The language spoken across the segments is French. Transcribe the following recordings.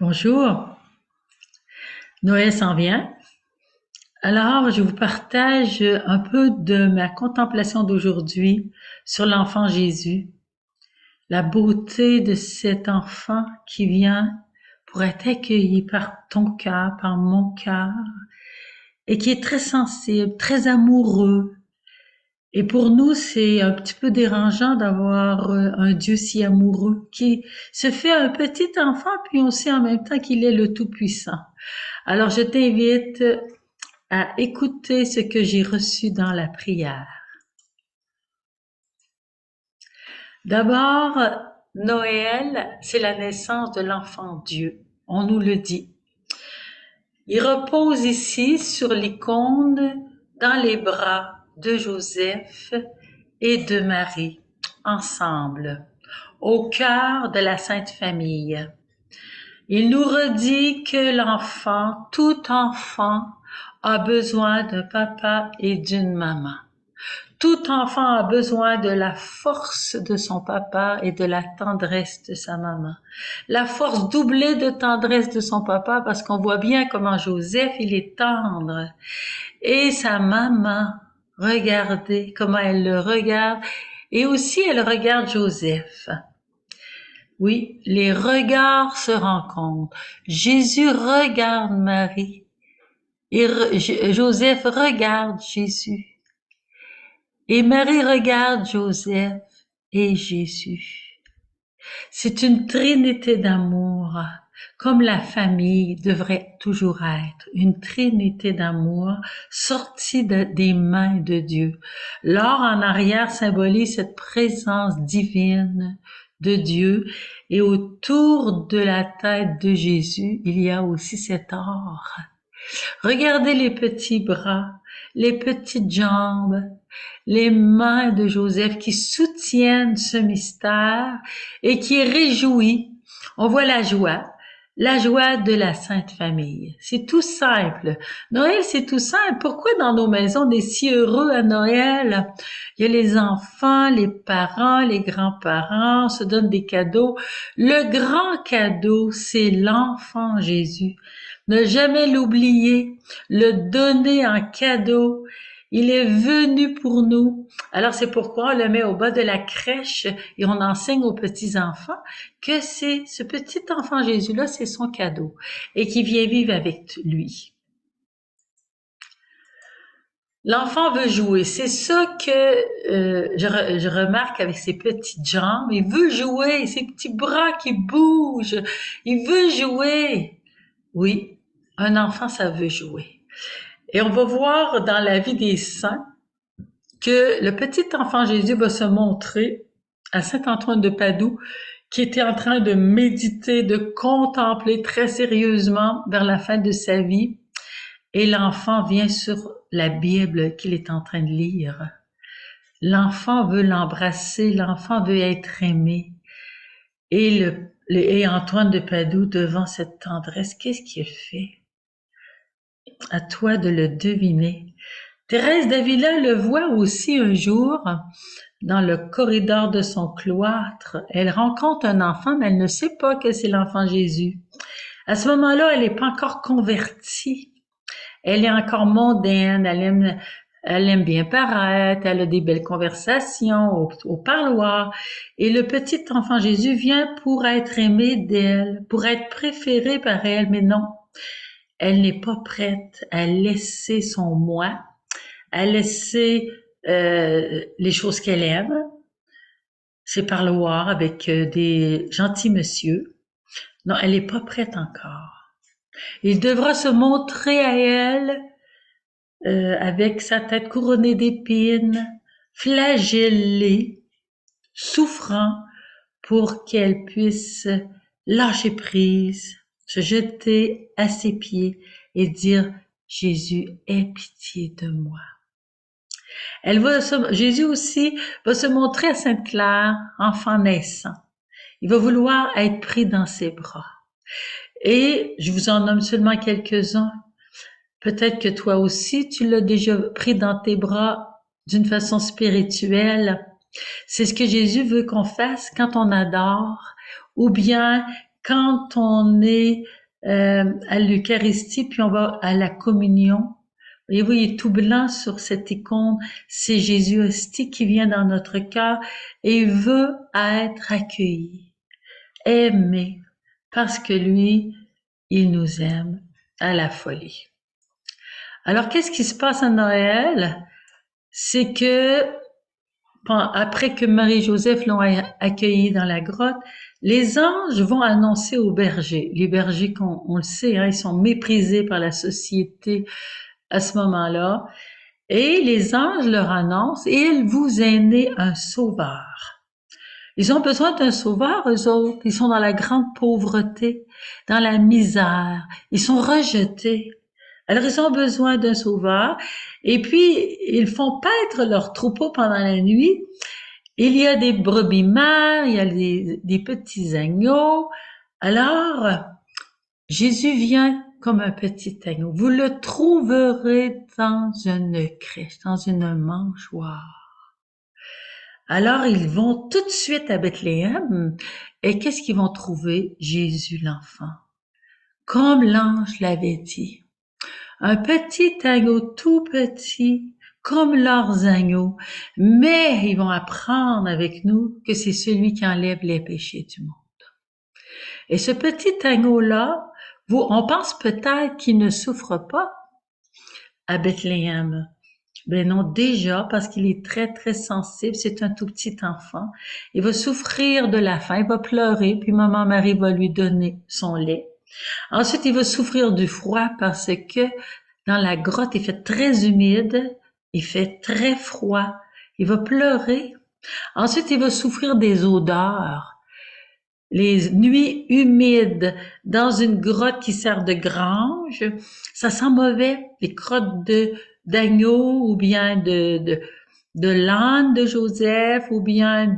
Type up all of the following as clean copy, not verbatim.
Bonjour, Noël s'en vient. Alors, je vous partage un peu de ma contemplation d'aujourd'hui sur l'enfant Jésus, la beauté de cet enfant qui vient pour être accueilli par ton cœur, par mon cœur, et qui est très sensible, très amoureux. Et pour nous, c'est un petit peu dérangeant d'avoir un Dieu si amoureux qui se fait un petit enfant, puis on sait en même temps qu'il est le Tout-Puissant. Alors, je t'invite à écouter ce que j'ai reçu dans la prière. D'abord, Noël, c'est la naissance de l'enfant Dieu. On nous le dit. Il repose ici sur l'icône dans les bras de Joseph et de Marie, ensemble, au cœur de la Sainte Famille. Il nous redit que l'enfant, tout enfant, a besoin d'un papa et d'une maman. Tout enfant a besoin de la force de son papa et de la tendresse de sa maman. La force doublée de tendresse de son papa parce qu'on voit bien comment Joseph, il est tendre. Et sa maman, regardez comment elle le regarde. Et aussi, elle regarde Joseph. Oui, les regards se rencontrent. Jésus regarde Marie et Joseph regarde Jésus. Et Marie regarde Joseph et Jésus. C'est une trinité d'amour, comme la famille devrait toujours être, une trinité d'amour sortie des mains de Dieu. L'or en arrière symbolise cette présence divine de Dieu et autour de la tête de Jésus, il y a aussi cet or. Regardez les petits bras, les petites jambes, les mains de Joseph qui soutiennent ce mystère et qui réjouit. On voit la joie de la Sainte Famille. C'est tout simple. Noël, c'est tout simple. Pourquoi dans nos maisons on est si heureux à Noël? Il y a les enfants, les parents, les grands-parents, on se donnent des cadeaux. Le grand cadeau, c'est l'enfant Jésus. Ne jamais l'oublier, le donner en cadeau. Il est venu pour nous. Alors c'est pourquoi on le met au bas de la crèche et on enseigne aux petits-enfants que c'est ce petit enfant Jésus-là, c'est son cadeau et qui vient vivre avec lui. L'enfant veut jouer. C'est ça que je remarque avec ses petites jambes. Il veut jouer, ses petits bras qui bougent. Il veut jouer. Oui, un enfant, ça veut jouer. Et on va voir dans la vie des saints que le petit enfant Jésus va se montrer à Saint-Antoine de Padoue, qui était en train de méditer, de contempler très sérieusement vers la fin de sa vie. Et l'enfant vient sur la Bible qu'il est en train de lire. L'enfant veut l'embrasser, l'enfant veut être aimé. Et Antoine de Padoue, devant cette tendresse, qu'est-ce qu'il fait? À toi de le deviner. Thérèse d'Avila le voit aussi un jour dans le corridor de son cloître. Elle rencontre un enfant, mais elle ne sait pas que c'est l'enfant Jésus. À ce moment-là, elle n'est pas encore convertie. Elle est encore mondaine, elle aime bien paraître, elle a des belles conversations au parloir. Et le petit enfant Jésus vient pour être aimé d'elle, pour être préféré par elle, mais non. Elle n'est pas prête à laisser son moi, à laisser les choses qu'elle aime, ses parloirs avec des gentils messieurs. Non, elle n'est pas prête encore. Il devra se montrer à elle avec sa tête couronnée d'épines, flagellée, souffrant, pour qu'elle puisse lâcher prise, se jeter à ses pieds et dire Jésus, aie pitié de moi. Jésus aussi va se montrer à Sainte-Claire, enfant naissant. Il va vouloir être pris dans ses bras. Et je vous en nomme seulement quelques-uns. Peut-être que toi aussi, tu l'as déjà pris dans tes bras d'une façon spirituelle. C'est ce que Jésus veut qu'on fasse quand on adore ou bien quand on est à l'Eucharistie, puis on va à la communion. Voyez-vous, il est tout blanc sur cette icône. C'est Jésus hostie qui vient dans notre cœur et il veut être accueilli, aimé, parce que lui, il nous aime à la folie. Alors, qu'est-ce qui se passe à Noël? C'est que, après que Marie-Joseph l'ont accueilli dans la grotte, les anges vont annoncer aux bergers. Les bergers, on le sait, hein, ils sont méprisés par la société à ce moment-là. Et les anges leur annoncent, il vous est né un sauveur. Ils ont besoin d'un sauveur, eux autres. Ils sont dans la grande pauvreté, dans la misère. Ils sont rejetés. Alors, ils ont besoin d'un sauveur. Et puis, ils font paître leur troupeau pendant la nuit. Il y a des brebis mères, il y a des petits agneaux. Alors, Jésus vient comme un petit agneau. Vous le trouverez dans une crèche, dans une mangeoire. Alors, ils vont tout de suite à Bethléem. Et qu'est-ce qu'ils vont trouver? Jésus l'enfant. Comme l'ange l'avait dit. Un petit agneau tout petit, comme leurs agneaux. Mais ils vont apprendre avec nous que c'est celui qui enlève les péchés du monde. Et ce petit agneau-là, on pense peut-être qu'il ne souffre pas à Bethléem. Ben non, déjà, parce qu'il est très, très sensible, c'est un tout petit enfant. Il va souffrir de la faim, il va pleurer, puis maman Marie va lui donner son lait. Ensuite, il va souffrir du froid parce que dans la grotte, il fait très humide, il fait très froid. Il va pleurer. Ensuite, il va souffrir des odeurs. Les nuits humides dans une grotte qui sert de grange, ça sent mauvais. Les crottes d'agneau ou bien de l'âne de Joseph ou bien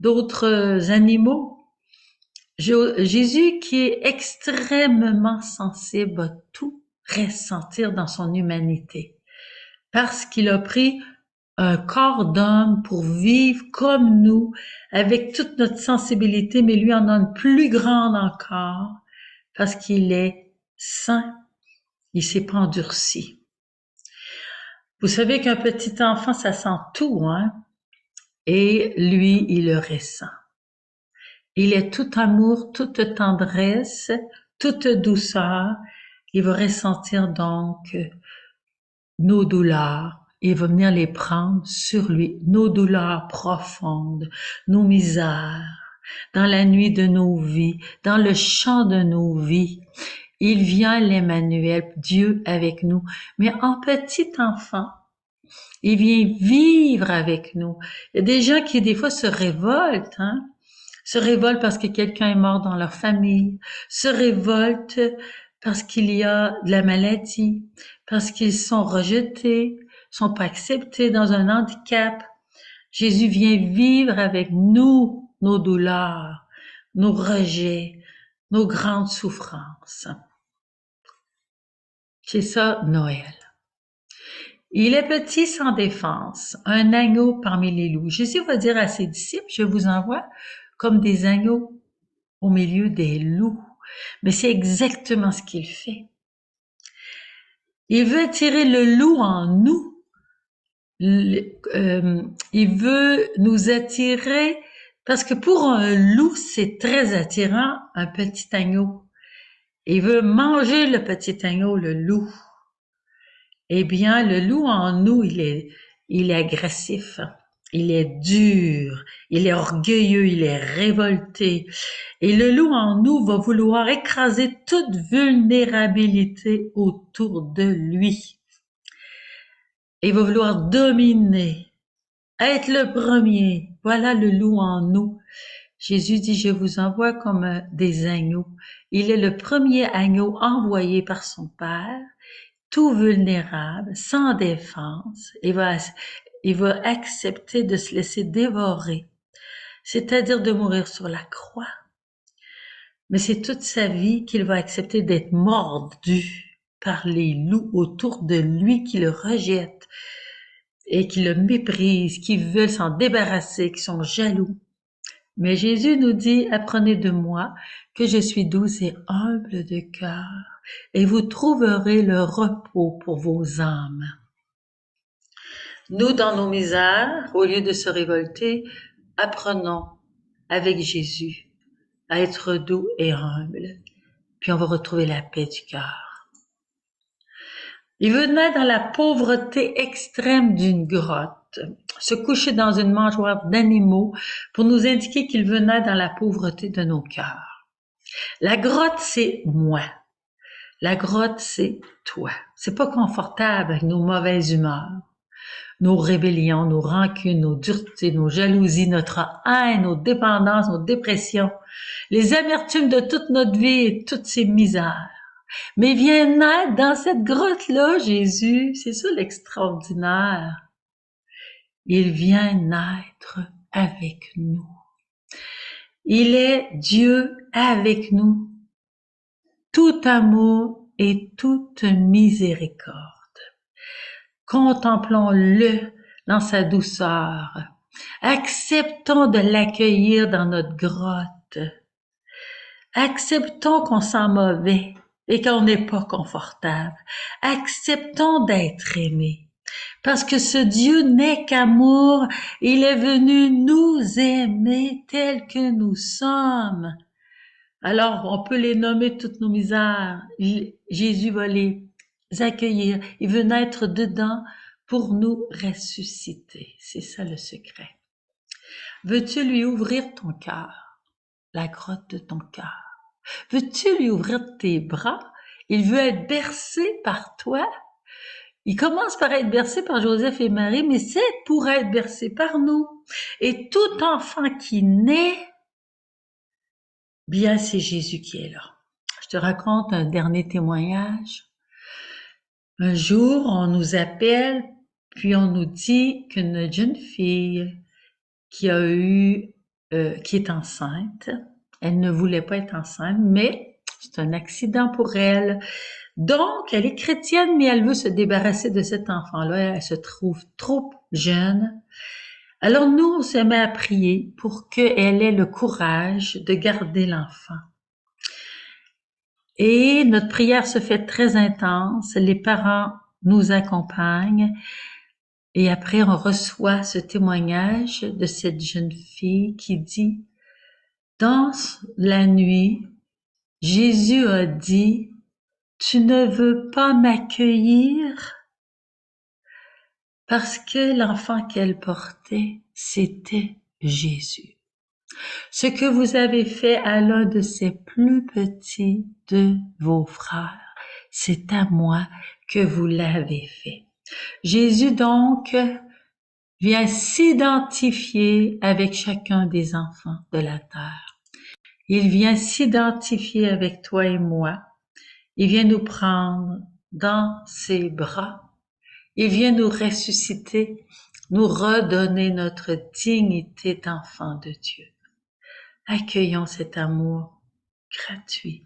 d'autres animaux. Jésus qui est extrêmement sensible va tout ressentir dans son humanité parce qu'il a pris un corps d'homme pour vivre comme nous, avec toute notre sensibilité, mais lui en a une plus grande encore, parce qu'il est saint, il s'est pas endurci. Vous savez qu'un petit enfant, ça sent tout, hein? Et lui, il le ressent. Il est tout amour, toute tendresse, toute douceur. Il va ressentir donc nos douleurs. Il va venir les prendre sur lui, nos douleurs profondes, nos misères, dans la nuit de nos vies, dans le chant de nos vies. Il vient l'Emmanuel, Dieu avec nous, mais en petit enfant. Il vient vivre avec nous. Il y a des gens qui des fois se révoltent, hein? Se révoltent parce que quelqu'un est mort dans leur famille, se révoltent parce qu'il y a de la maladie, parce qu'ils sont rejetés, sont pas acceptés dans un handicap. Jésus vient vivre avec nous nos douleurs, nos rejets, nos grandes souffrances. C'est ça, Noël. Il est petit sans défense, un agneau parmi les loups. Jésus va dire à ses disciples, je vous envoie comme des agneaux au milieu des loups. Mais c'est exactement ce qu'il fait. Il veut attirer le loup en nous. Il veut nous attirer parce que pour un loup, c'est très attirant, un petit agneau. Il veut manger le petit agneau, le loup. Eh bien, le loup en nous, il est agressif, il est dur, il est orgueilleux, il est révolté. Et le loup en nous va vouloir écraser toute vulnérabilité autour de lui. Il va vouloir dominer, être le premier. Voilà le loup en nous. Jésus dit, je vous envoie comme des agneaux. Il est le premier agneau envoyé par son Père, tout vulnérable, sans défense. Il va accepter de se laisser dévorer, c'est-à-dire de mourir sur la croix. Mais c'est toute sa vie qu'il va accepter d'être mordu par les loups autour de lui qui le rejettent et qui le méprisent, qui veulent s'en débarrasser, qui sont jaloux. Mais Jésus nous dit, apprenez de moi que je suis doux et humble de cœur, et vous trouverez le repos pour vos âmes. Nous, dans nos misères, au lieu de se révolter, apprenons avec Jésus à être doux et humble, puis on va retrouver la paix du cœur. Il venait dans la pauvreté extrême d'une grotte, se coucher dans une mangeoire d'animaux pour nous indiquer qu'il venait dans la pauvreté de nos cœurs. La grotte, c'est moi. La grotte, c'est toi. C'est pas confortable avec nos mauvaises humeurs, nos rébellions, nos rancunes, nos duretés, nos jalousies, notre haine, nos dépendances, nos dépressions, les amertumes de toute notre vie et toutes ces misères. Mais viens naître dans cette grotte-là, Jésus. C'est ça l'extraordinaire. Il vient naître avec nous. Il est Dieu avec nous. Tout amour et toute miséricorde. Contemplons-le dans sa douceur. Acceptons de l'accueillir dans notre grotte. Acceptons qu'on sent mauvais et qu'on n'est pas confortable. Acceptons d'être aimé. Parce que ce Dieu n'est qu'amour, il est venu nous aimer tels que nous sommes. Alors, on peut les nommer toutes nos misères. Jésus va les accueillir. Il veut naître dedans pour nous ressusciter. C'est ça le secret. Veux-tu lui ouvrir ton cœur, la grotte de ton cœur? Veux-tu lui ouvrir tes bras? Il veut être bercé par toi. Il commence par être bercé par Joseph et Marie, mais c'est pour être bercé par nous. Et tout enfant qui naît, bien c'est Jésus qui est là. Je te raconte un dernier témoignage. Un jour, on nous appelle, puis on nous dit qu'une jeune fille qui est enceinte, elle ne voulait pas être enceinte, mais c'est un accident pour elle. Donc, elle est chrétienne, mais elle veut se débarrasser de cet enfant-là. Elle se trouve trop jeune. Alors nous, on se met à prier pour qu'elle ait le courage de garder l'enfant. Et notre prière se fait très intense. Les parents nous accompagnent. Et après, on reçoit ce témoignage de cette jeune fille qui dit, dans la nuit, Jésus a dit, tu ne veux pas m'accueillir? Parce que l'enfant qu'elle portait, c'était Jésus. Ce que vous avez fait à l'un de ces plus petits de vos frères, c'est à moi que vous l'avez fait. Jésus donc vient s'identifier avec chacun des enfants de la terre. Il vient s'identifier avec toi et moi. Il vient nous prendre dans ses bras. Il vient nous ressusciter, nous redonner notre dignité d'enfant de Dieu. Accueillons cet amour gratuit,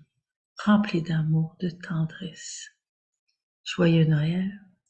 rempli d'amour, de tendresse. Joyeux Noël.